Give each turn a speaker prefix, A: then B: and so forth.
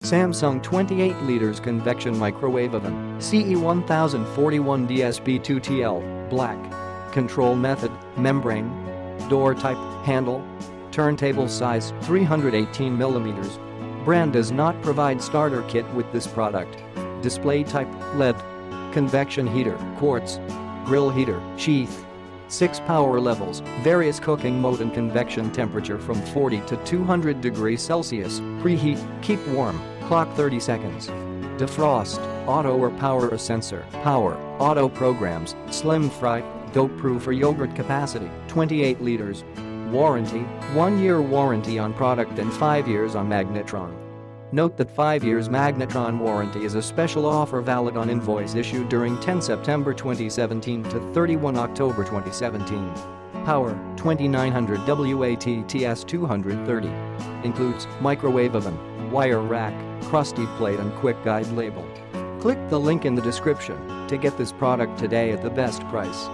A: Samsung 28 liters convection microwave oven, CE1041 DSP2TL, black. Control method, membrane. Door type, handle. Turntable size, 318 mm. Brand does not provide starter kit with this product. Display type, LED. Convection heater, quartz. Grill heater, sheath. 6 power levels, various cooking mode and convection temperature from 40 to 200 degrees Celsius, preheat, keep warm, clock 30 seconds. Defrost, auto or power sensor, power, auto programs, slim fry, dope-proof or yogurt capacity, 28 liters. Warranty, 1-year warranty on product and 5 years on Magnetron. Note that 5 years Magnetron warranty is a special offer valid on invoice issued during 10 September 2017 to 31 October 2017. Power, 2900 WAT TS230. Includes microwave oven, wire rack, crusty plate and quick guide label. Click the link in the description to get this product today at the best price.